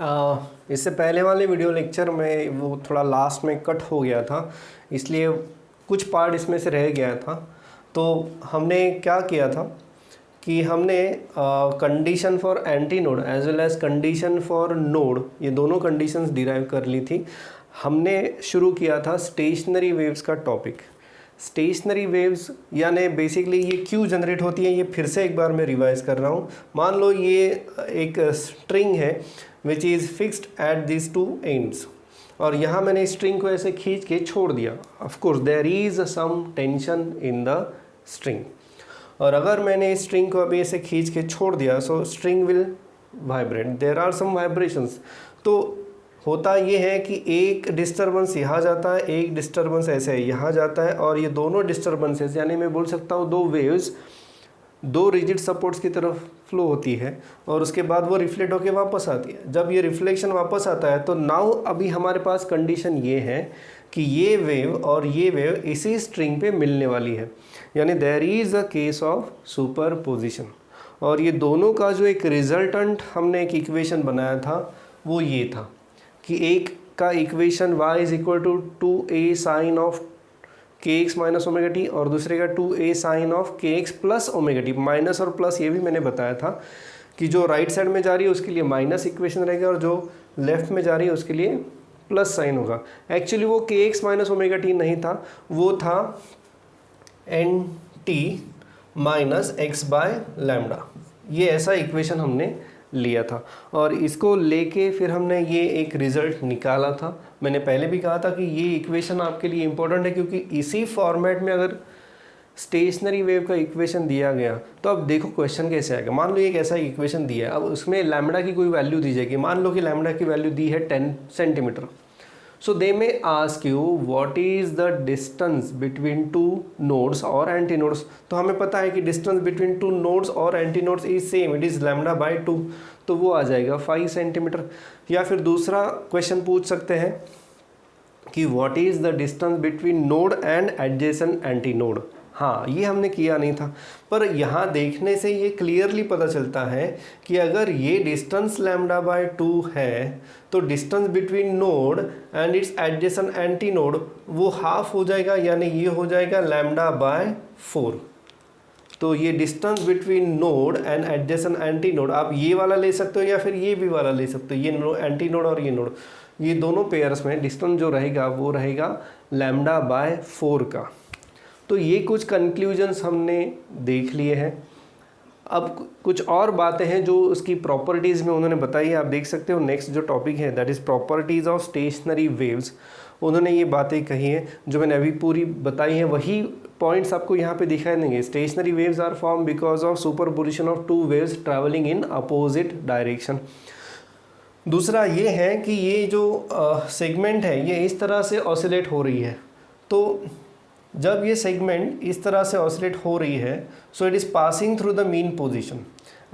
इससे पहले वाले वीडियो लेक्चर में वो थोड़ा लास्ट में कट हो गया था, इसलिए कुछ पार्ट इसमें से रह गया था। तो हमने क्या किया था कि हमने condition for antinode as well as condition for node, ये दोनों कंडीशंस डिराइव कर ली थी। हमने शुरू किया था स्टेशनरी वेव्स का टॉपिक। स्टेशनरी वेव्स यानी बेसिकली ये क्यों जनरेट होती है, ये फिर से एक बार मैं रिवाइज कर रहा हूँ। मान लो ये एक स्ट्रिंग है which is fixed at this two ends, और यहाँ मैंने स्ट्रिंग को ऐसे खींच के छोड़ दिया। Of course there is some tension in the string, और अगर मैंने स्ट्रिंग को अभी ऐसे खींच के छोड़ दिया so string will vibrate, there are some vibrations. तो होता ये है कि एक डिस्टर्बेंस यहाँ जाता है, एक डिस्टर्बेंस ऐसे यहाँ जाता है, और ये दोनों डिस्टर्बेंसेस यानी मैं बोल सकता हूँ दो वेव्स दो रिजिड सपोर्ट्स की तरफ फ्लो होती है, और उसके बाद वो रिफ्लेक्ट होके वापस आती है। जब ये रिफ्लेक्शन वापस आता है तो नाउ अभी हमारे पास कंडीशन ये है कि ये वेव और ये वेव इसी स्ट्रिंग पे मिलने वाली है, यानी there is a case of superposition. और ये दोनों का जो एक रिजल्टेंट हमने एक इक्वेशन बनाया था वो ये था कि एक का equation y is equal to 2a sine of kx minus omega t, और दूसरे का 2a sine of kx plus omega t. Minus और प्लस ये भी मैंने बताया था कि जो राइट साइड में जा रही है उसके लिए माइनस इक्वेशन रहेगा, और जो लेफ्ट में जा रही है उसके लिए प्लस साइन होगा। एक्चुअली वो kx माइनस ओमेगा टी नहीं था, वो था n t minus x by lambda. ये ऐसा इक्वेशन हमने लिया था, और इसको लेके फिर हमने ये एक रिज़ल्ट निकाला था। मैंने पहले भी कहा था कि ये इक्वेशन आपके लिए इम्पोर्टेंट है, क्योंकि इसी फॉर्मेट में अगर स्टेशनरी वेव का इक्वेशन दिया गया तो अब देखो क्वेश्चन कैसे आएगा। मान लो एक ऐसा इक्वेशन दिया है, अब उसमें लैम्डा की कोई वैल्यू दी जाएगी। मान लो कि लैम्डा की वैल्यू दी है 10 centimetre. So they may ask you what is the distance between two nodes or antinodes। तो हमें पता है कि distance between two nodes or antinodes is same, it is lambda by 2, तो वो आ जाएगा 5 सेंटीमीटर। या फिर दूसरा क्वेश्चन पूछ सकते हैं कि what is the distance between node and adjacent antinode। हाँ, ये हमने किया नहीं था, पर यहाँ देखने से ये क्लियरली पता चलता है कि अगर ये डिस्टेंस लैम्डा बाय 2 है तो distance between node and it's adjacent anti node वो हाफ हो जाएगा, यानी ये हो जाएगा लैम्डा बाय 4। तो ये distance between node and adjacent anti node आप ये वाला ले सकते हो या फिर ये भी वाला ले सकते हो। ये एंटी नोड और ये नोड, ये दोनों पेयर्स में डिस्टेंस जो रहेगा वो रहेगा लैम्डा बाय 4 का। तो ये कुछ कंक्लूजन्स हमने देख लिए हैं। अब कुछ और बातें हैं जो उसकी प्रॉपर्टीज़ में उन्होंने बताई है, आप देख सकते हो। नेक्स्ट जो टॉपिक है that is properties of stationery waves. उन्होंने ये बातें कही हैं जो मैंने अभी पूरी बताई हैं, वही पॉइंट्स आपको यहाँ पे दिखाई देंगे। Stationary waves are form because of superposition of two waves travelling in opposite direction. दूसरा ये है कि ये जो सेगमेंट है ये इस तरह से ऑसिलेट हो रही है, तो जब ये सेगमेंट इस तरह से ऑसिलेट हो रही है so it is passing through the mean position.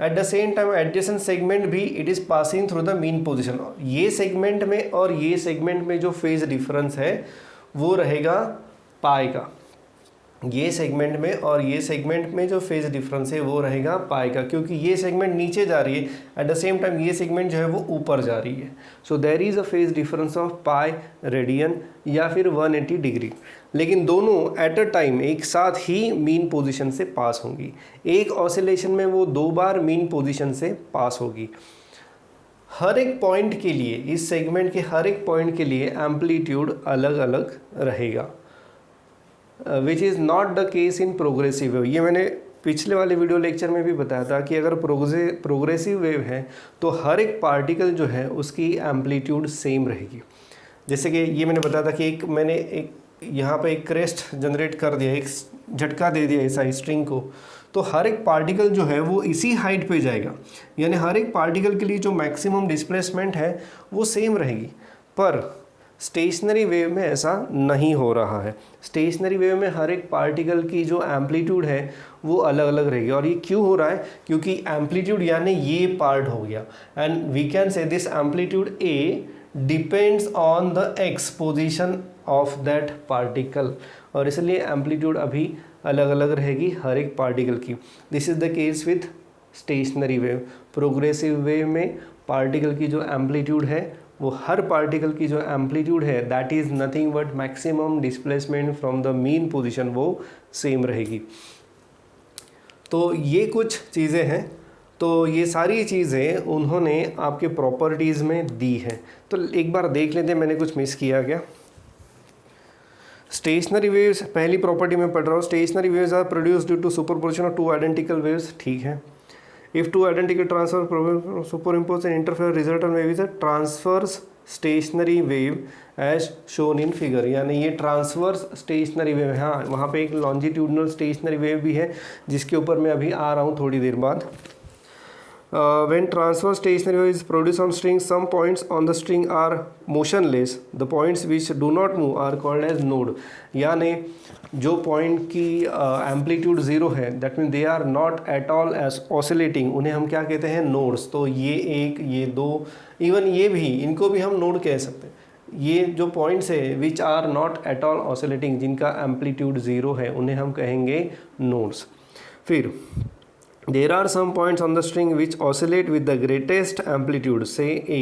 At the same time adjacent segment भी it is passing through the mean position. ये सेगमेंट में और ये सेगमेंट में जो फेज डिफरेंस है वो रहेगा पाई का। ये सेगमेंट में और ये सेगमेंट में जो फेज डिफरेंस है वो रहेगा पाई का, क्योंकि ये सेगमेंट नीचे जा रही है, एट द सेम टाइम ये सेगमेंट जो है वो ऊपर जा रही है। So there is a phase difference of pi radian या फिर 180 डिग्री। लेकिन दोनों एट अ टाइम एक साथ ही मीन पोजीशन से पास होंगी। एक ऑसिलेशन में वो 2 बार मीन पोजीशन से पास होगी। हर एक पॉइंट के लिए, इस सेगमेंट के हर एक पॉइंट के लिए एम्पलीट्यूड अलग अलग रहेगा, which is not the case in progressive wave. ये मैंने पिछले वाले वीडियो लेक्चर में भी बताया था कि अगर प्रोग्रेसिव वेव है तो हर एक पार्टिकल जो है उसकी एम्पलीट्यूड सेम रहेगी। जैसे कि ये मैंने बताया था कि मैंने एक यहाँ पे एक क्रेस्ट जनरेट कर दिया, एक झटका दे दिया ऐसा स्ट्रिंग को, तो हर एक पार्टिकल जो है वो इसी हाइट पे जाएगा, यानी हर एक पार्टिकल के लिए जो मैक्सिमम डिस्प्लेसमेंट है वो सेम रहेगी। पर स्टेशनरी वेव में ऐसा नहीं हो रहा है। स्टेशनरी वेव में हर एक पार्टिकल की जो एम्पलीट्यूड है वो अलग अलग रहेगी। और ये क्यों हो रहा है? क्योंकि एम्पलीट्यूड यानी ये पार्ट हो गया, and we can say this amplitude A depends on the x position of that particle, और इसलिए एम्पलीट्यूड अभी अलग अलग रहेगी हर एक पार्टिकल की। This is the case with stationary wave. Progressive wave में पार्टिकल की जो एम्पलीट्यूड है वो हर पार्टिकल की जो एम्पलीट्यूड है that is nothing but maximum displacement from the mean position वो सेम रहेगी। तो ये कुछ चीज़ें हैं, तो ये सारी चीज़ें उन्होंने आपके प्रॉपर्टीज़ में दी हैं। तो एक बार देख लेते हैं मैंने कुछ मिस किया क्या। स्टेशनरी वेव्स, पहली प्रॉपर्टी में पढ़ रहा हूँ, stationary waves are produce due to superposition of two identical waves, ठीक है। If two identical transverse superimpose and interfere resultant wave is a transverse stationary wave as shown in figure, यानी ये transverse stationary wave है। हाँ, वहाँ पे एक longitudinal stationary wave भी है जिसके ऊपर मैं अभी आ रहा हूँ थोड़ी देर बाद। When transverse stationary wave is produced on string, some points on the string are motionless. The points which do not move are called as node. यानी जो पॉइंट की एम्पलीट्यूड ज़ीरो है that mean they are not at all as oscillating, उन्हें हम क्या कहते हैं, nodes. तो ये एक, ये दो, इवन ये भी, इनको भी हम नोड कह सकते हैं। ये जो पॉइंट्स है which are not at all oscillating, जिनका एम्पलीट्यूड ज़ीरो है, उन्हें हम कहेंगे नोड्स। फिर there are some points on the string which oscillate with the greatest amplitude, say A।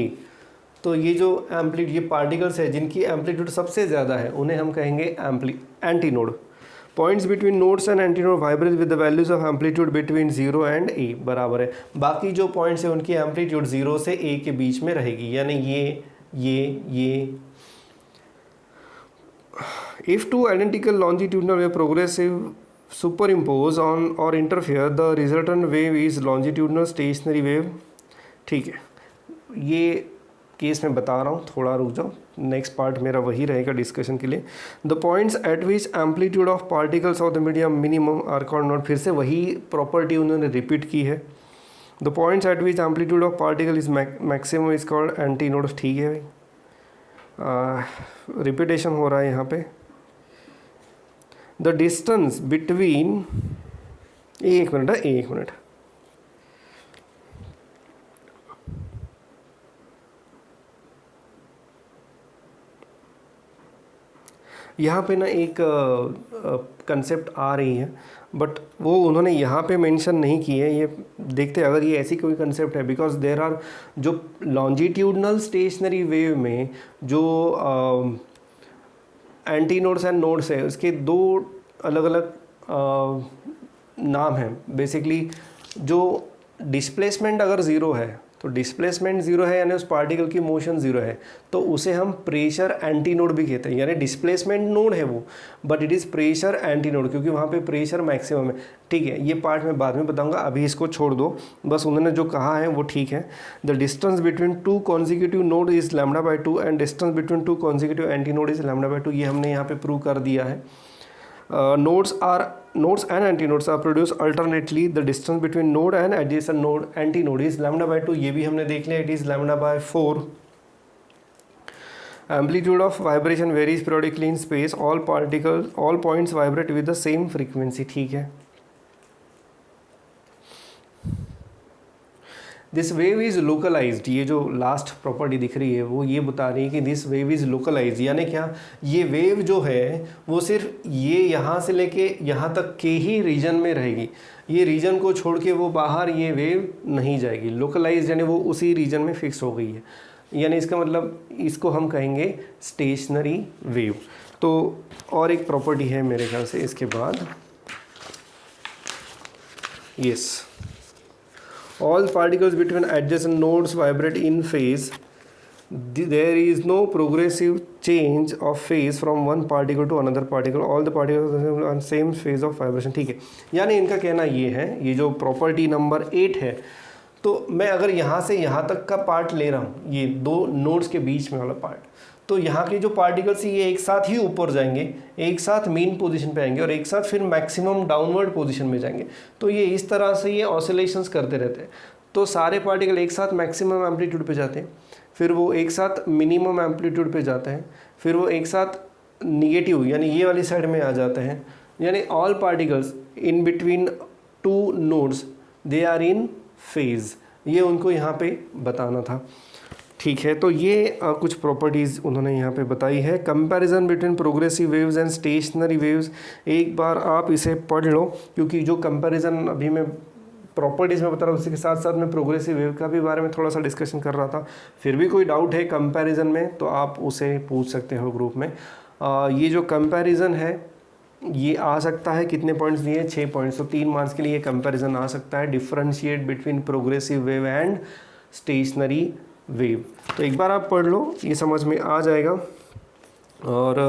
तो ये जो ये पार्टिकल्स है जिनकी एम्पलीट्यूड सबसे ज़्यादा है उन्हें हम कहेंगे antinode. Points between nodes and antinode vibrate with the values of amplitude between 0 and A बराबर है। बाकी जो पॉइंट्स है उनकी एम्पलीट्यूड 0 से A के बीच में रहेगी, यानी ये। If two identical longitudinal wave progressive superimpose on or interfere, the resultant wave is longitudinal stationary wave, ठीक है। ये केस मैं बता रहा हूँ, थोड़ा रुक जाओ, नेक्स्ट पार्ट मेरा वही रहेगा डिस्कशन के लिए। The points at which amplitude of particles of the medium minimum are called node, फिर से वही प्रॉपर्टी उन्होंने रिपीट की है। The points at which amplitude of particle is maximum is called antinode, ठीक है भाई, रिपीटेशन हो रहा है यहाँ पे। द डिस्टेंस बिटवीन, एक मिनट, यहाँ पे ना एक कंसेप्ट आ रही है बट वो उन्होंने यहाँ पे मेंशन नहीं की है। ये देखते हैं अगर ये ऐसी कोई कंसेप्ट है, बिकॉज देर आर जो लॉन्जिट्यूडनल स्टेशनरी वेव में जो एंटी नोड्स एंड नोड्स है उसके दो अलग अलग नाम हैं। बेसिकली जो डिस्प्लेसमेंट अगर ज़ीरो है तो डिस्प्लेसमेंट ज़ीरो है यानी उस पार्टिकल की मोशन ज़ीरो है तो उसे हम प्रेशर एंटी नोड भी कहते हैं। यानी डिस्प्लेसमेंट नोड है वो but it is pressure anti node क्योंकि वहाँ पे प्रेशर मैक्सिमम है। ठीक है, ये पार्ट मैं बाद में बताऊंगा, अभी इसको छोड़ दो, बस उन्होंने जो कहा है वो ठीक है। The distance between two consecutive node is λ/2 and distance between two consecutive antinode is λ/2, ये हमने यहाँ पे प्रूव कर दिया है। Nodes and antinodes are produced alternately. The distance between node and adjacent node antinode is λ/2, ये भी हमने देख लिया, it is λ/4. Amplitude of vibration varies periodically in space. All points vibrate with the same frequency, ठीक है। This wave is localised, ये जो last property दिख रही है वो ये बता रही है कि दिस वेव इज़ लोकलाइज्ड, यानी क्या, ये वेव जो है वो सिर्फ ये यहाँ से लेके यहाँ तक के ही रीजन में रहेगी, ये रीजन को छोड़ के वो बाहर ये वेव नहीं जाएगी। लोकलाइज्ड यानी वो उसी रीजन में फिक्स हो गई है, यानी इसका मतलब इसको हम कहेंगे स्टेशनरी वेव। तो और एक प्रॉपर्टी है मेरे ख्याल से इसके बाद, yes, all particles between adjacent nodes vibrate in phase. There is no progressive change of phase from one particle to another particle. All the particles are on same phase of vibration, ठीक है। यानी इनका कहना ये है, ये जो property number 8 है, तो मैं अगर यहाँ से यहाँ तक का पार्ट ले रहा हूँ, ये दो नोड्स के बीच में वाला पार्ट, तो यहाँ के जो पार्टिकल्स ये एक साथ ही ऊपर जाएंगे, एक साथ मीन पोजीशन पे आएंगे और एक साथ फिर मैक्सिमम डाउनवर्ड पोजीशन में जाएंगे। तो ये इस तरह से ये ऑसिलेशंस करते रहते हैं। तो सारे पार्टिकल एक साथ मैक्सिमम एम्पलीट्यूड पे जाते हैं, फिर वो एक साथ मिनिमम एम्पलीट्यूड पे जाते हैं, फिर वो एक साथ निगेटिव यानी ये वाली साइड में आ जाते हैं। यानी all particles in between two nodes they are in phase, ये उनको यहाँ पे बताना था। ठीक है, तो ये कुछ प्रॉपर्टीज़ उन्होंने यहाँ पे बताई है। Comparison between progressive waves and stationery waves, एक बार आप इसे पढ़ लो क्योंकि जो कंपैरिजन अभी मैं प्रॉपर्टीज़ में बता रहा हूँ, उसी के साथ साथ मैं प्रोग्रेसिव वेव का भी बारे में थोड़ा सा डिस्कशन कर रहा था। फिर भी कोई डाउट है कंपैरिजन में तो आप उसे पूछ सकते हो ग्रुप में। ये जो कंपैरिजन है ये आ सकता है, कितने पॉइंट्स दिए, 6 पॉइंट्स, तो 3 मार्क्स के लिए ये कंपैरिजन आ सकता है, differentiate between progressive wave and stationary wave. तो एक बार आप पढ़ लो, ये समझ में आ जाएगा। और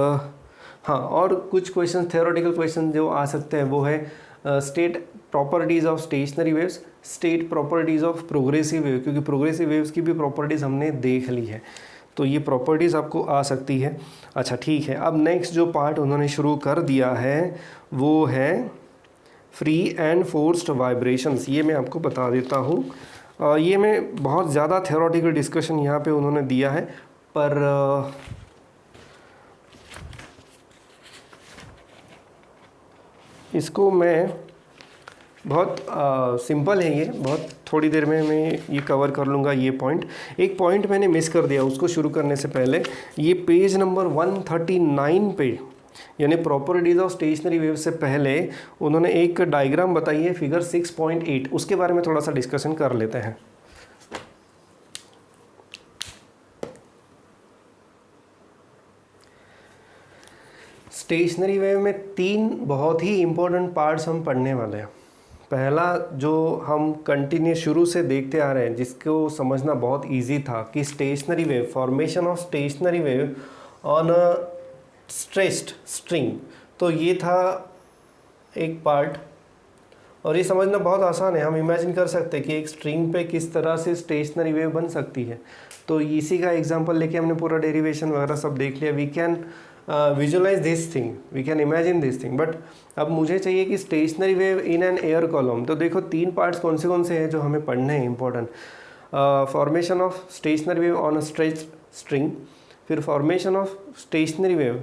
हाँ, और कुछ क्वेश्चन थ्योरेटिकल क्वेश्चन जो आ सकते हैं वो है state properties of stationery waves, state properties of progressive wave, क्योंकि प्रोग्रेसिव वेव्स की भी प्रॉपर्टीज़ हमने देख ली है, तो ये प्रॉपर्टीज़ आपको आ सकती है। अच्छा ठीक है, अब नेक्स्ट जो पार्ट उन्होंने शुरू कर दिया है वो है फ्री एंड फोर्स्ड वाइब्रेशंस। ये मैं आपको बता देता हूँ। ये मैं बहुत ज़्यादा थ्योरेटिकल डिस्कशन यहाँ पे उन्होंने दिया है, पर इसको मैं बहुत सिंपल है, ये बहुत थोड़ी देर में मैं ये कवर कर लूँगा ये पॉइंट। एक पॉइंट मैंने मिस कर दिया, उसको शुरू करने से पहले ये पेज नंबर 139 पे, यानी प्रॉपर्टीज़ ऑफ स्टेशनरी वेव से पहले उन्होंने एक डायग्राम बताई है फिगर 6.8, उसके बारे में थोड़ा सा डिस्कशन कर लेते हैं। स्टेशनरी वेव में 3 बहुत ही इम्पोर्टेंट पार्ट्स हम पढ़ने वाले हैं। पहला जो हम कंटिन्यू शुरू से देखते आ रहे हैं, जिसको समझना बहुत इजी था, कि stationary wave, formation of stationary wave on a stretched string, तो ये था एक पार्ट। और ये समझना बहुत आसान है, हम इमेजिन कर सकते हैं कि एक स्ट्रिंग पे किस तरह से स्टेशनरी वेव बन सकती है। तो इसी का एग्जांपल लेके हमने पूरा डेरिवेशन वगैरह सब देख लिया। We can visualize this thing, we can imagine this thing. But अब मुझे चाहिए कि stationary wave in an air column, तो देखो 3 पार्ट्स कौन से हैं जो हमें पढ़ने हैं important. Formation of stationary wave on a stretched string, फिर formation of stationary wave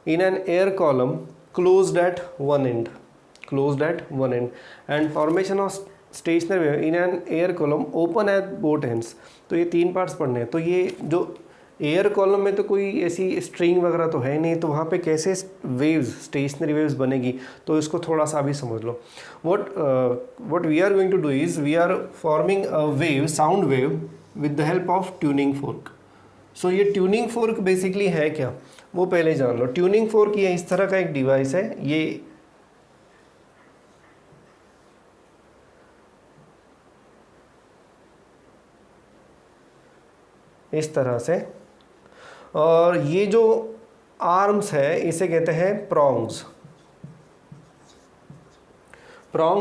in an air column closed at one end, and formation of stationary wave in an air column open at both ends। तो ये 3 parts पढ़ने हैं। तो ये जो air column में तो कोई ऐसी स्ट्रिंग वगैरह तो है नहीं, तो वहाँ पे कैसे वेव्स, स्टेशनरी वेव्स बनेगी, तो इसको थोड़ा सा भी समझ लो। what we are going to do is we are forming a wave, sound wave with the help of tuning fork। सो ये ट्यूनिंग फोर्क बेसिकली है क्या, वो पहले जान लो। ट्यूनिंग फोर्क ये इस तरह का एक डिवाइस है, ये इस तरह से, और ये जो आर्म्स है इसे कहते हैं प्रॉन्ग्स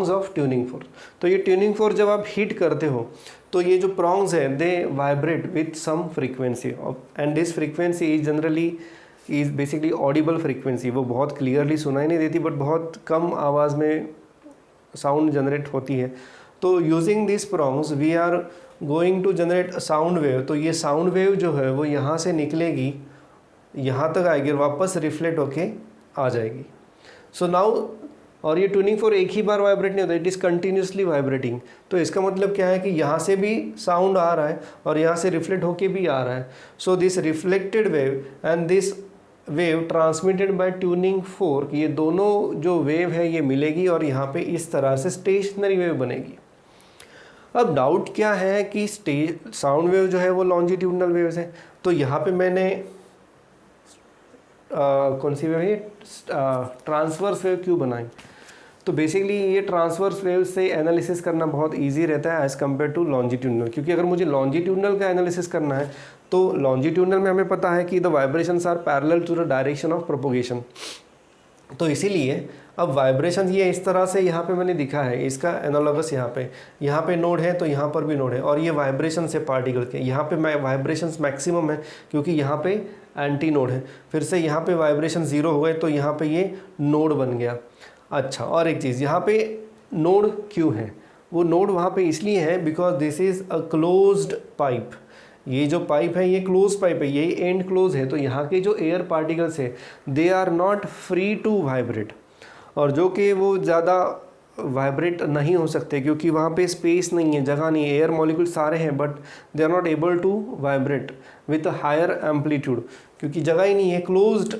ऑफ ट्यूनिंग फोर्क। तो ये ट्यूनिंग फोर्क जब आप हिट करते हो तो ये जो प्रॉन्ग्स है they vibrate with some frequency, and this frequency is generally is basically audible frequency. वो बहुत क्लियरली सुनाई नहीं देती, बट बहुत कम आवाज़ में साउंड जनरेट होती है। तो using this prongs we are going to generate sound wave. तो ये साउंड वेव जो है वो यहाँ से निकलेगी, यहाँ तक आएगी और वापस रिफ्लेक्ट होके आ जाएगी। सो नाउ, और ये ट्यूनिंग फोर्क एक ही बार वाइब्रेट नहीं होता, इट इज़ कंटिन्यूसली वाइब्रेटिंग। तो इसका मतलब क्या है कि यहाँ से भी साउंड आ रहा है और यहाँ से रिफ्लेक्ट होके भी आ रहा है। So this reflected wave and this wave transmitted by tuning fork, ये दोनों जो वेव है ये मिलेगी और यहाँ पे इस तरह से स्टेशनरी वेव बनेगी। अब डाउट क्या है कि साउंड वेव जो है वो लॉन्जिट्यूडनल वेव्स है, तो यहाँ पे मैंने कौन सी वेव है, ट्रांसवर्स वेव क्यों बनाई। तो बेसिकली ये ट्रांसवर्स वेव से एनालिसिस करना बहुत इजी रहता है एज़ कम्पेयर टू लॉन्जिट्यूडनल, क्योंकि अगर मुझे लॉन्जिट्यूडनल का एनालिसिस करना है तो लॉन्जिट्यूडनल में हमें पता है कि the vibrations are parallel to the direction of propagation. तो इसीलिए अब वाइब्रेशन ये इस तरह से यहाँ पे मैंने दिखा है, इसका एनालॉगस यहाँ पे नोड है तो यहाँ पर भी नोड है, और ये वाइब्रेशन से पार्टिकल के यहाँ पे वाइब्रेशंस मैक्सिमम है क्योंकि यहाँ पे एंटी नोड है। फिर से यहाँ पे वाइब्रेशन 0 हो गए तो यहाँ पे ये नोड बन गया। अच्छा, और एक चीज़, यहाँ पे नोड क्यों है, वो नोड वहाँ पे इसलिए है because this is a closed pipe. ये जो पाइप है ये क्लोज पाइप है, यही एंड क्लोज है, तो यहाँ के जो एयर पार्टिकल्स है they are not free to vibrate, और जो कि वो ज़्यादा वाइब्रेट नहीं हो सकते क्योंकि वहाँ पे स्पेस नहीं है, जगह नहीं है, एयर मॉलिक्यूल सारे हैं but they are not able to vibrate with higher amplitude, क्योंकि जगह ही नहीं है, क्लोज्ड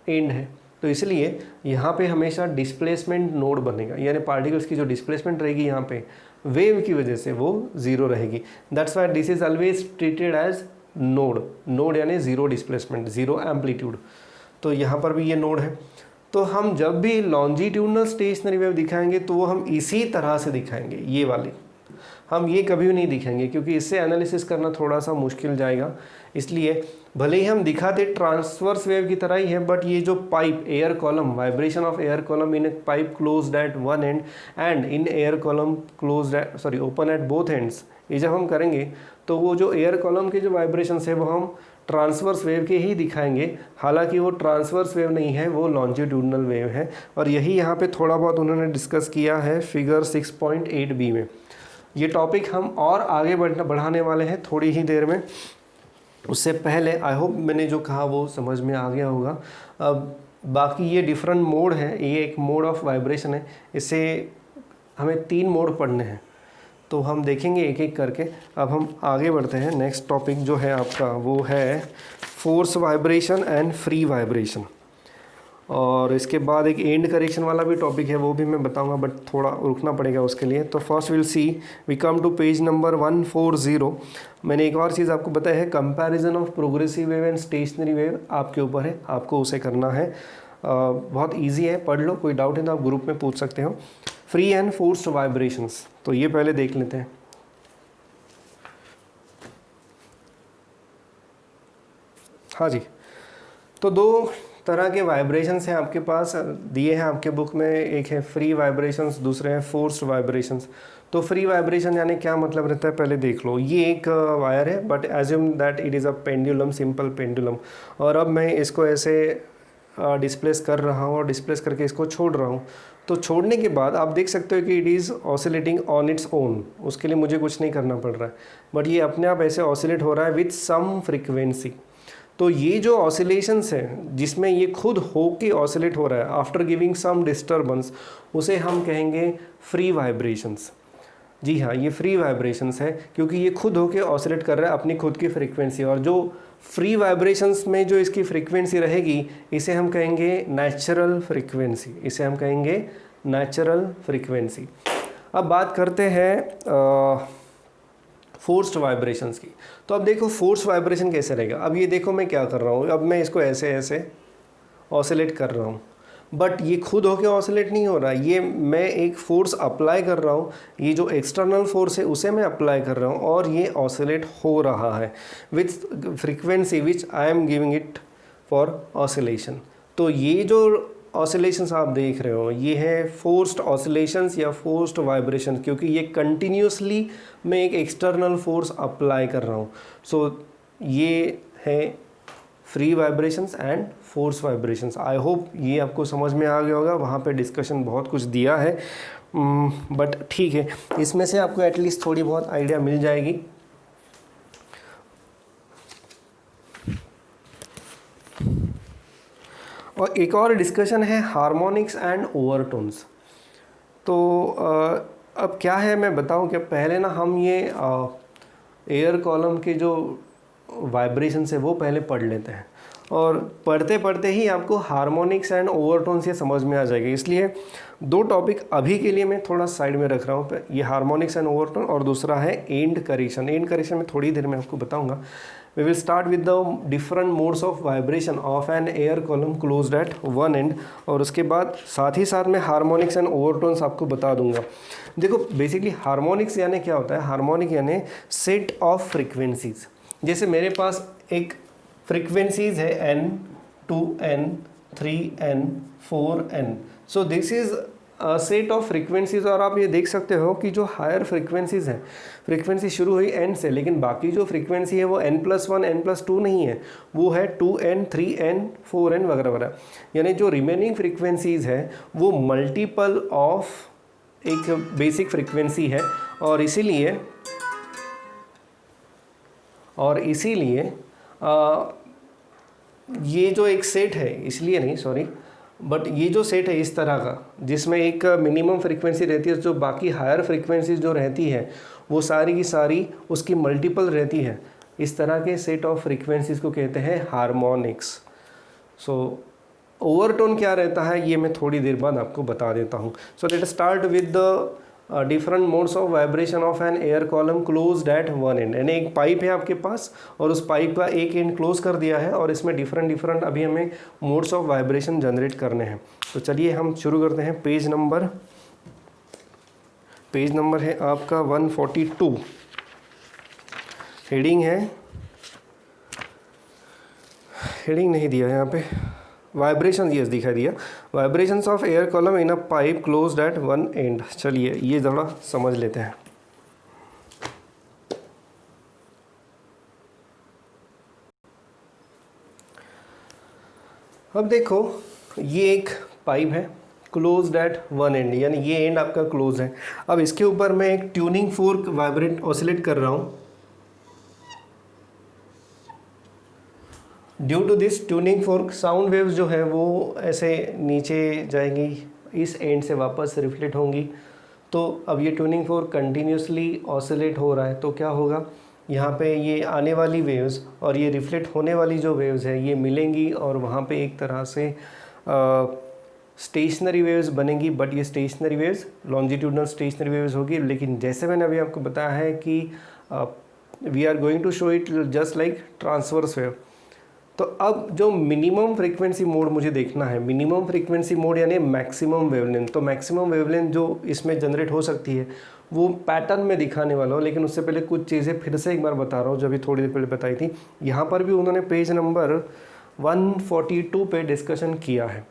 एंड है। तो इसलिए यहाँ पे हमेशा डिस्प्लेसमेंट नोड बनेगा, यानी पार्टिकल्स की जो डिस्प्लेसमेंट रहेगी यहाँ पे वेव की वजह से वो ज़ीरो रहेगी। That's why this is always treated as node. Node यानी ज़ीरो डिस्प्लेसमेंट, ज़ीरो एम्पलीट्यूड। तो यहाँ पर भी ये नोड है। तो हम जब भी लॉन्जिट्यूडनल स्टेशनरी वेव दिखाएंगे तो वो हम इसी तरह से दिखाएंगे, ये वाली। हम ये कभी भी नहीं दिखाएंगे क्योंकि इससे एनालिसिस करना थोड़ा सा मुश्किल जाएगा। इसलिए भले ही हम दिखाते ट्रांसवर्स वेव की तरह ही है, बट ये जो pipe air column, vibration of air column in A pipe closed at one and and in air column closed eight open at both ends, ये जब हम करेंगे तो वो जो एयर कॉलम के जो वाइब्रेशंस है वो हम ट्रांसवर्स वेव के ही दिखाएंगे। हालांकि वो ट्रांसवर्स वेव नहीं है, वो लॉन्जिट्यूडनल वेव है। और यही यहाँ पे थोड़ा बहुत उन्होंने डिस्कस किया है फिगर 6.8b में। ये टॉपिक हम और आगे बढ़ाने वाले हैं थोड़ी ही देर में। उससे पहले आई होप मैंने जो कहा वो समझ में आ गया होगा। अब बाकी ये डिफरेंट मोड है, ये एक मोड ऑफ वाइब्रेशन है। इससे हमें 3 मोड पढ़ने हैं, तो हम देखेंगे एक एक करके। अब हम आगे बढ़ते हैं। नेक्स्ट टॉपिक जो है आपका वो है force vibration and free vibration, और इसके बाद एक एंड करेक्शन वाला भी टॉपिक है, वो भी मैं बताऊंगा, बट थोड़ा रुकना पड़ेगा उसके लिए। तो first will see we come to page number 140। मैंने एक और चीज़ आपको बताया है, comparison of progressive wave and stationary wave आपके ऊपर है, आपको उसे करना है। बहुत ईजी है, पढ़ लो। कोई डाउट है तो आप ग्रुप में पूछ सकते हो। फ्री एंड फोर्स्ड वाइब्रेशंस, तो ये पहले देख लेते हैं। हाँ जी, तो 2 तरह के वाइब्रेशंस हैं आपके पास, दिए हैं आपके बुक में। एक है फ्री वाइब्रेशंस, दूसरे हैं फोर्स्ड वाइब्रेशंस। तो फ्री वाइब्रेशन यानी क्या मतलब रहता है, पहले देख लो। ये एक वायर है, but assume that it is a pendulum, simple pendulum. और अब मैं इसको ऐसे डिस्प्लेस कर रहा हूँ और डिस्प्लेस करके इसको छोड़ रहा हूँ। तो छोड़ने के बाद आप देख सकते हो कि it is oscillating on its own. उसके लिए मुझे कुछ नहीं करना पड़ रहा है, बट ये अपने आप ऐसे ऑसिलेट हो रहा है विथ सम फ्रीक्वेंसी। तो ये जो ऑसिलेशंस है जिसमें ये खुद होके ऑसिलेट हो रहा है आफ्टर गिविंग सम डिस्टर्बेंस, उसे हम कहेंगे फ्री वाइब्रेशंस। जी हाँ, ये फ्री वाइब्रेशंस है क्योंकि ये खुद होके ऑसिलेट कर रहा है अपनी खुद की फ्रीक्वेंसी। और जो फ्री वाइब्रेशंस में जो इसकी फ्रीक्वेंसी रहेगी, इसे हम कहेंगे नेचुरल फ्रीक्वेंसी। इसे हम कहेंगे नेचुरल फ्रीक्वेंसी। अब बात करते हैं फोर्स्ड वाइब्रेशंस की। तो अब देखो फोर्स वाइब्रेशन कैसे रहेगा। अब ये देखो मैं क्या कर रहा हूँ, अब मैं इसको ऐसे ऐसे ऑसिलेट कर रहा हूँ, बट ये खुद होके ऑसिलेट नहीं हो रहा, ये मैं एक फोर्स अप्लाई कर रहा हूँ। ये जो एक्सटर्नल फोर्स है उसे मैं अप्लाई कर रहा हूँ और ये ऑसिलेट हो रहा है with frequency which I am giving it for oscillation. तो ये जो ऑसिलेशंस आप देख रहे हो ये है फोर्स्ड ऑसिलेशंस या फोर्स्ड वाइब्रेशन, क्योंकि ये कंटिन्यूसली मैं एक एक्सटर्नल फोर्स अप्लाई कर रहा हूँ। सो ये है free vibrations and force vibrations. I hope ये आपको समझ में आ गया होगा। वहाँ पे डिस्कशन बहुत कुछ दिया है, बट ठीक है, इसमें से आपको एटलीस्ट थोड़ी बहुत आइडिया मिल जाएगी। और एक और डिस्कशन है हार्मोनिक्स एंड ओवरटोन्स। तो अब क्या है मैं बताऊं कि पहले ना हम ये एयर कॉलम के जो वाइब्रेशन है वो पहले पढ़ लेते हैं, और पढ़ते पढ़ते ही आपको हार्मोनिक्स एंड ओवरटोन्स ये समझ में आ जाएगी। इसलिए 2 टॉपिक अभी के लिए मैं थोड़ा साइड में रख रहा हूँ, ये हार्मोनिक्स एंड ओवरटोन, और दूसरा है एंड करेक्शन। एंड करेक्शन में थोड़ी देर में आपको बताऊंगा। We will start with the different modes of vibration of an air column closed at one end, और उसके बाद साथ में हार्मोनिक्स एंड ओवरटोन्स आपको बता दूंगा। देखो बेसिकली हार्मोनिक्स यानी क्या होता है, हार्मोनिक यानी सेट ऑफ फ्रीक्वेंसीज। जैसे मेरे पास एक फ्रीक्वेंसीज है n, 2n, 3n, 4n। So this is set of frequencies. और आप ये देख सकते हो कि जो हायर फ्रीक्वेंसीज हैं, फ्रीक्वेंसी शुरू हुई n से, लेकिन बाकी जो फ्रीक्वेंसी है वो n+1 n+2 नहीं है, वो है 2n, 3n, 4n वगैरह वगैरह। यानी जो रिमेनिंग फ्रीक्वेंसीज है वो मल्टीपल ऑफ एक बेसिक फ्रीक्वेंसी है, और इसीलिए ये जो एक सेट है, इसलिए नहीं सॉरी, बट ये जो सेट है इस तरह का जिसमें एक मिनिमम फ्रीक्वेंसी रहती है, जो बाकी हायर फ्रीक्वेंसीज जो रहती है वो सारी की सारी उसकी मल्टीपल रहती है, इस तरह के सेट ऑफ फ्रीक्वेंसीज को कहते हैं हार्मोनिक्स। सो ओवरटोन क्या रहता है ये मैं थोड़ी देर बाद आपको बता देता हूँ। So let start with the different modes of vibration of an air column closed at one end, यानी एक पाइप है आपके पास और उस पाइप का एक एंड क्लोज कर दिया है और इसमें डिफरेंट अभी हमें मोड्स ऑफ वाइब्रेशन जनरेट करने हैं। तो चलिए हम शुरू करते हैं। पेज नंबर है आपका 142। हेडिंग नहीं दिया है यहाँ पे, वाइब्रेशन यस दिखाई दिया, vibrations of air column in a pipe closed at one and. चलिए ये ज़रा समझ लेते हैं। अब देखो ये एक पाइप है क्लोज्ड एट वन एंड, यानी ये एंड आपका क्लोज है। अब इसके ऊपर मैं एक ट्यूनिंग फोर्क वाइब्रेट ऑसिलेट कर रहा हूँ। Due to this tuning fork sound waves जो है वो ऐसे नीचे जाएंगी, इस एंड से वापस रिफ्लेक्ट होंगी। तो अब ये ट्यूनिंग फोर्क कंटिन्यूसली ऑसिलेट हो रहा है, तो क्या होगा, यहाँ पे ये आने वाली वेव्स और ये रिफ्लेक्ट होने वाली जो वेव्स है ये मिलेंगी और वहाँ पे एक तरह से स्टेशनरी वेव्स बनेंगी। बट ये stationary waves longitudinal stationary waves होगी, लेकिन जैसे मैंने अभी आपको बताया है कि we are going to show it just like transverse wave. तो अब जो मिनिमम फ्रीक्वेंसी मोड मुझे देखना है, मिनिमम फ्रीक्वेंसी मोड यानी मैक्सिमम वेवलेंथ। तो मैक्सिमम वेवलेंथ जो इसमें जनरेट हो सकती है वो पैटर्न में दिखाने वाला हूँ, लेकिन उससे पहले कुछ चीज़ें फिर से एक बार बता रहा हूँ जो अभी थोड़ी देर पहले बताई थी। यहाँ पर भी उन्होंने पेज नंबर 142 पे डिस्कशन किया है,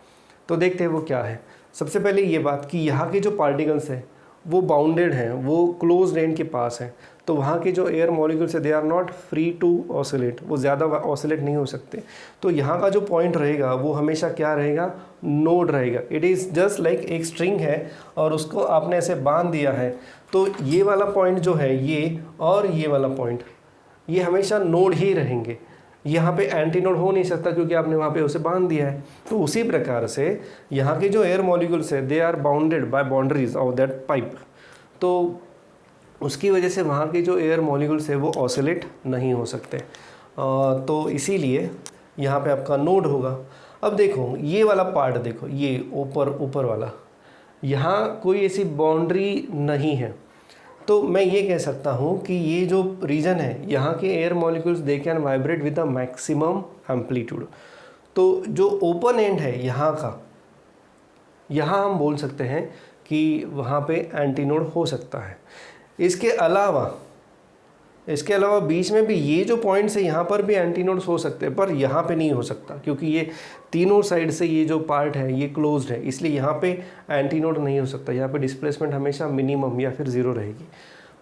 तो देखते हैं वो क्या है। सबसे पहले ये बात कि यहाँ के जो पार्टिकल्स हैं वो बाउंडेड हैं, वो क्लोज एंड के पास हैं, तो वहाँ के जो एयर मॉलिक्यूल्स है they are not free to oscillate, वो ज़्यादा ऑसिलेट नहीं हो सकते। तो यहाँ का जो पॉइंट रहेगा वो हमेशा क्या रहेगा, नोड रहेगा। इट इज़ जस्ट लाइक एक स्ट्रिंग है और उसको आपने ऐसे बांध दिया है, तो ये वाला पॉइंट जो है ये और ये वाला पॉइंट ये हमेशा नोड ही रहेंगे। यहाँ पे एंटी नोड हो नहीं सकता क्योंकि आपने वहाँ पे उसे बांध दिया है। तो उसी प्रकार से यहाँ के जो एयर मॉलिक्यूल्स है they are bounded by boundaries of that pipe, तो उसकी वजह से वहाँ के जो एयर मॉलिक्यूल्स है वो ऑसिलेट नहीं हो सकते। तो इसीलिए यहाँ पे आपका नोड होगा। अब देखो ये वाला पार्ट देखो, ये ऊपर वाला, यहाँ कोई ऐसी बाउंड्री नहीं है, तो मैं ये कह सकता हूँ कि ये जो रीजन है यहाँ के air molecules they can vibrate with the maximum amplitude. तो जो ओपन एंड है यहाँ का, यहाँ हम बोल सकते हैं कि वहाँ पे एंटीनोड हो सकता है। इसके अलावा बीच में भी ये जो पॉइंट्स है यहाँ पर भी एंटीनोड्स हो सकते हैं, पर यहाँ पे नहीं हो सकता क्योंकि ये तीनों साइड से ये जो पार्ट है ये क्लोज्ड है, इसलिए यहाँ पे एंटीनोड नहीं हो सकता। यहाँ पे डिस्प्लेसमेंट हमेशा मिनिमम या फिर ज़ीरो रहेगी।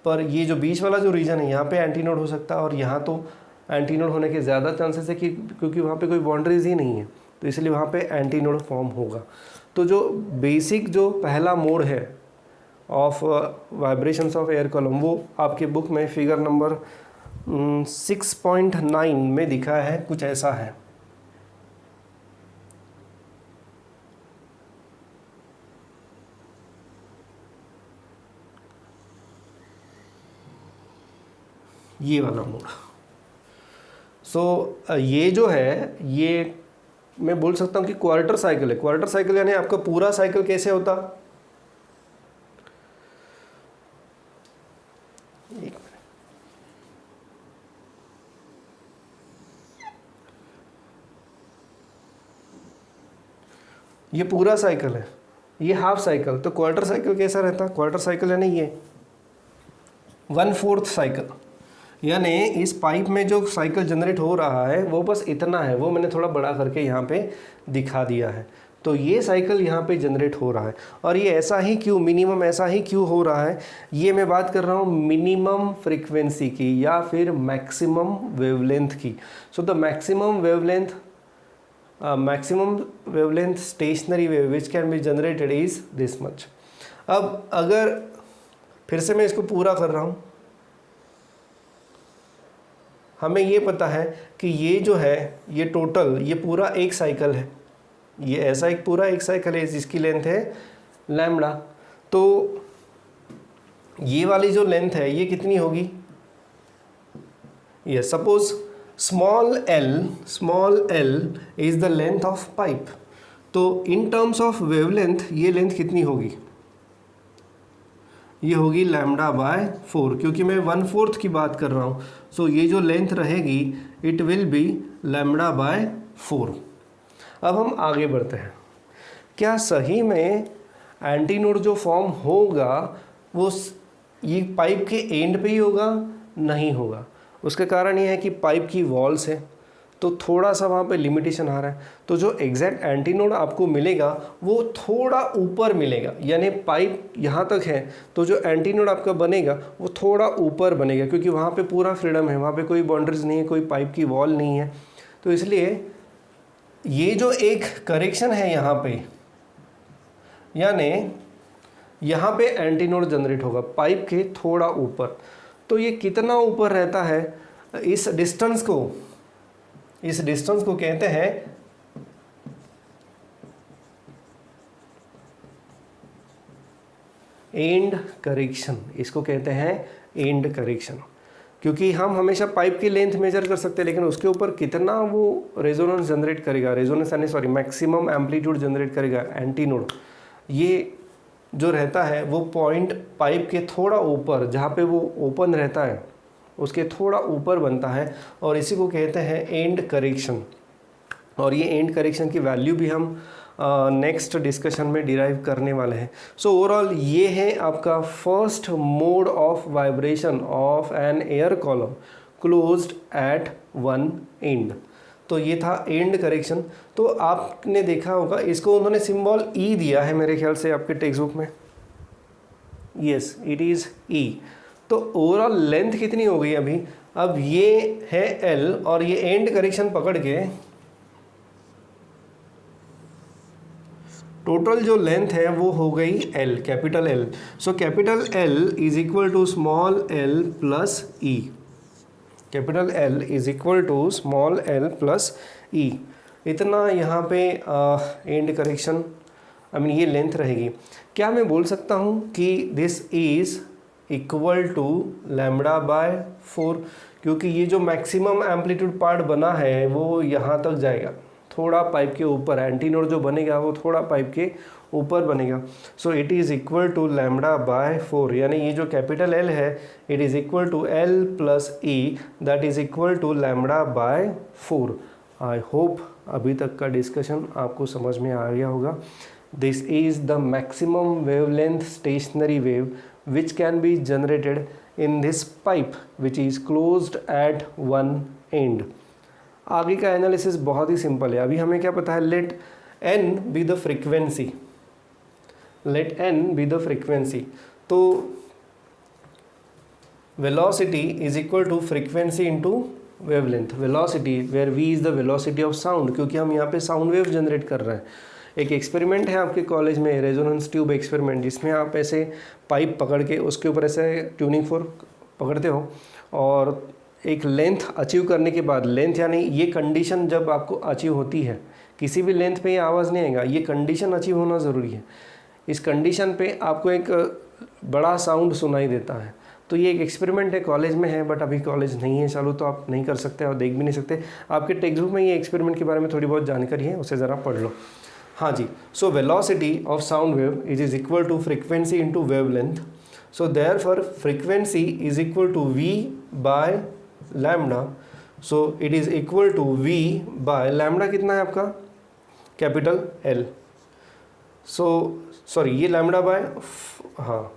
पर ये जो बीच वाला जो रीजन है यहाँ पे एंटीनोड हो सकता है और यहाँ तो एंटीनोड होने के ज़्यादा चांसेस है कि क्योंकि वहाँ पर कोई बाउंड्रीज ही नहीं है, तो इसलिए वहाँ पर एंटीनोड फॉर्म होगा। तो जो बेसिक जो पहला मोड है of vibrations of air column वो आपके बुक में फिगर नंबर 6.9 में दिखा है, कुछ ऐसा है। ये वाला मोड। ये जो है ये मैं बोल सकता हूँ कि क्वार्टर साइकिल है। क्वार्टर साइकिल यानी आपका पूरा साइकिल कैसे होता, ये पूरा साइकिल है, ये हाफ साइकिल। तो क्वार्टर साइकिल कैसा रहता है, क्वार्टर साइकिल यानी ये 1/4 साइकिल, यानी इस पाइप में जो साइकिल जनरेट हो रहा है वो बस इतना है, वो मैंने थोड़ा बड़ा करके यहाँ पे दिखा दिया है। तो ये साइकिल यहाँ पे जनरेट हो रहा है और ये ऐसा ही क्यों, मिनिमम ऐसा ही क्यों हो रहा है, ये मैं बात कर रहा हूँ मिनिमम फ्रीक्वेंसी की या फिर मैक्सिमम वेवलेंथ की। So the maximum wavelength stationary wave which can be generated is this much. अब अगर फिर से मैं इसको पूरा कर रहा हूँ, हमें ये पता है कि ये जो है ये टोटल ये पूरा एक साइकिल है, ये ऐसा एक पूरा एक साइकिल है जिसकी लेंथ है लैम्डा। तो ये वाली जो लेंथ है ये कितनी होगी, ये suppose small L is the length of pipe. तो इन टर्म्स ऑफ वेवलेंथ ये लेंथ कितनी होगी, ये होगी लैम्डा बाय 4, क्योंकि मैं 1/4 की बात कर रहा हूँ। सो ये जो लेंथ रहेगी it will be lambda by 4। अब हम आगे बढ़ते हैं। क्या सही में एंटीनोड जो फॉर्म होगा वो ये पाइप के एंड पे ही होगा? नहीं होगा। उसका कारण ये है कि पाइप की वॉल्स है, तो थोड़ा सा वहाँ पे लिमिटेशन आ रहा है। तो जो एग्जैक्ट एंटीनोड आपको मिलेगा वो थोड़ा ऊपर मिलेगा, यानी पाइप यहाँ तक है तो जो एंटीनोड आपका बनेगा वो थोड़ा ऊपर बनेगा, क्योंकि वहाँ पे पूरा फ्रीडम है, वहाँ पे कोई बाउंड्रीज नहीं है, कोई पाइप की वॉल नहीं है। तो इसलिए ये जो एक करेक्शन है यहाँ पे, यानी यहाँ पे एंटीनोड जनरेट होगा पाइप के थोड़ा ऊपर। तो ये कितना ऊपर रहता है? इस डिस्टेंस को कहते हैं एंड करेक्शन। इसको कहते हैं एंड करेक्शन, क्योंकि हम हमेशा पाइप की लेंथ मेजर कर सकते हैं, लेकिन उसके ऊपर कितना वो रेजोनेंस जनरेट करेगा, मैक्सिमम एम्पलीट्यूड जनरेट करेगा एंटीनोड, ये जो रहता है वो पॉइंट पाइप के थोड़ा ऊपर, जहाँ पे वो ओपन रहता है उसके थोड़ा ऊपर बनता है, और इसी को कहते हैं एंड करेक्शन। और ये एंड करेक्शन की वैल्यू भी हम नेक्स्ट डिस्कशन में डिराइव करने वाले हैं। सो ओवरऑल ये है आपका first mode of vibration of an air column closed at one end. तो ये था एंड करेक्शन। तो आपने देखा होगा इसको उन्होंने सिंबल ई दिया है मेरे ख्याल से आपके टेक्स्ट बुक में। यस, इट इज़ ई। तो ओवरऑल लेंथ कितनी हो गई अभी? अब ये है एल और ये एंड करेक्शन पकड़ के टोटल जो लेंथ है वो हो गई L, capital L. So capital L is equal to small L plus E. Capital L is equal to small L plus E. इतना यहाँ पे एंड करेक्शन ये लेंथ रहेगी। क्या मैं बोल सकता हूँ कि this is equal to lambda by 4, क्योंकि ये जो मैक्सिमम एम्पलीट्यूड पार्ट बना है वो यहाँ तक जाएगा, थोड़ा पाइप के ऊपर एंटीनोड जो बनेगा वो थोड़ा पाइप के ऊपर बनेगा। So it is equal to lambda by 4, यानी ये जो कैपिटल एल है it is equal to L plus e, that is equal to lambda by 4। I hope अभी तक का डिस्कशन आपको समझ में आ गया होगा। This is the maximum wavelength stationary wave which can be generated in this pipe which is closed at one end। आगे का एनालिसिस बहुत ही सिंपल है। अभी हमें क्या पता है? Let n be the frequency, let n be the frequency. तो velocity is equal to frequency into wavelength. Velocity where v is the velocity of sound, क्योंकि हम यहाँ पे साउंड वेव जनरेट कर रहे हैं। एक एक्सपेरिमेंट है आपके कॉलेज में, रेजोनेंस ट्यूब एक्सपेरिमेंट, जिसमें आप ऐसे पाइप पकड़ के उसके ऊपर ऐसे ट्यूनिंग फोर्क पकड़ते हो और एक लेंथ अचीव करने के बाद, लेंथ यानी ये कंडीशन जब आपको अचीव होती है, किसी भी लेंथ पे ये आवाज़ नहीं आएगा, ये कंडीशन अचीव होना ज़रूरी है। इस कंडीशन पे आपको एक बड़ा साउंड सुनाई देता है। तो ये एक एक्सपेरिमेंट है, कॉलेज में है, बट अभी कॉलेज नहीं है चालू, तो आप नहीं कर सकते और देख भी नहीं सकते। आपके टेक्स्ट बुक में ये एक्सपेरिमेंट के बारे में थोड़ी बहुत जानकारी है, उसे ज़रा पढ़ लो। हाँ जी। So velocity of sound wave is equal to frequency into wave length. So therefore frequency is equal to V by lambda. So it is equal to V by lambda. कितना है आपका? Capital L. सो सॉरी, ये lambda by, हाँ,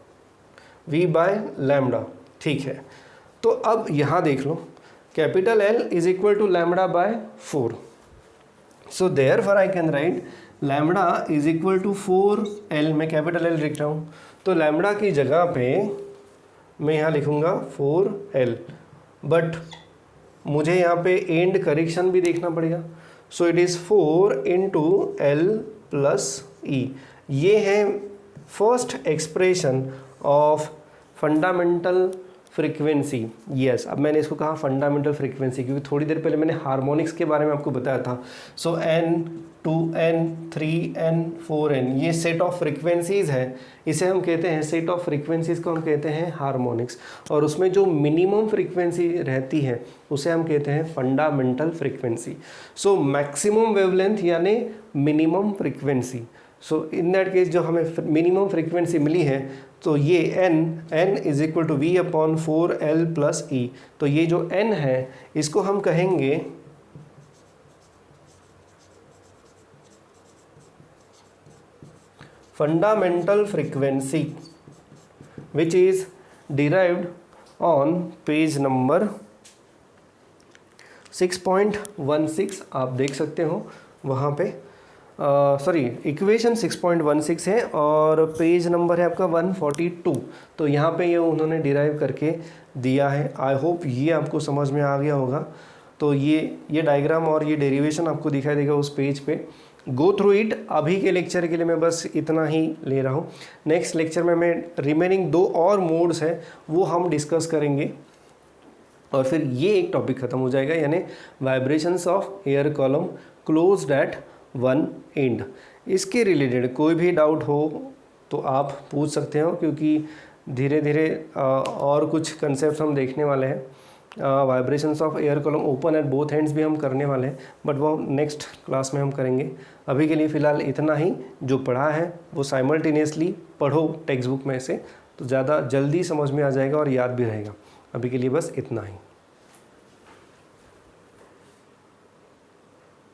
V by lambda, ठीक है। तो अब यहाँ देख लो, capital L is equal to lambda by 4। So therefore I can write lambda is equal to 4L। मैं कैपिटल एल लिख रहा हूँ, तो लैम्डा की जगह पे मैं यहाँ लिखूँगा 4L, बट मुझे यहाँ पे एंड करेक्शन भी देखना पड़ेगा। So it is 4 into L plus E. ये है first expression of fundamental frequency. Yes, अब मैंने इसको कहा फंडामेंटल फ्रीक्वेंसी क्योंकि थोड़ी देर पहले मैंने हार्मोनिक्स के बारे में आपको बताया था। सो n 2n 3n 4n ये सेट ऑफ फ्रीक्वेंसीज है, इसे हम कहते हैं, सेट ऑफ फ्रीक्वेंसीज को हम कहते हैं हार्मोनिक्स। और उसमें जो मिनिमम फ्रीक्वेंसी रहती है उसे हम कहते हैं fundamental frequency. So maximum wavelength यानी minimum frequency. So in that case जो हमें मिनिमम फ्रीक्वेंसी मिली है तो ये n is equal to v upon 4l plus E. तो ये जो n है इसको हम कहेंगे fundamental frequency which is derived on page number 6.16। आप देख सकते हो वहाँ पे सॉरी इक्वेशन 6.16 है और पेज नंबर है आपका 142। तो यहाँ पे ये उन्होंने डिराइव करके दिया है। आई होप ये आपको समझ में आ गया होगा। तो ये डायग्राम और ये डेरिवेशन आपको दिखाई देगा उस पेज पे। Go through it. अभी के लेक्चर के लिए मैं बस इतना ही ले रहा हूँ। नेक्स्ट लेक्चर में मैं रिमेनिंग 2 और मोड्स हैं वो हम डिस्कस करेंगे और फिर ये एक टॉपिक ख़त्म हो जाएगा, यानी vibrations of air column closed at one and. इसके रिलेटेड कोई भी डाउट हो तो आप पूछ सकते हो, क्योंकि धीरे धीरे और कुछ कंसेप्ट हम देखने वाले हैं। Vibrations of air column open at both hands भी हम करने वाले हैं, बट वो नेक्स्ट क्लास में हम करेंगे। अभी के लिए फ़िलहाल इतना ही। जो पढ़ा है वो साइमल्टेनियसली पढ़ो टेक्स्ट बुक में से, तो ज़्यादा जल्दी समझ में आ जाएगा और याद भी रहेगा। अभी के लिए बस इतना ही।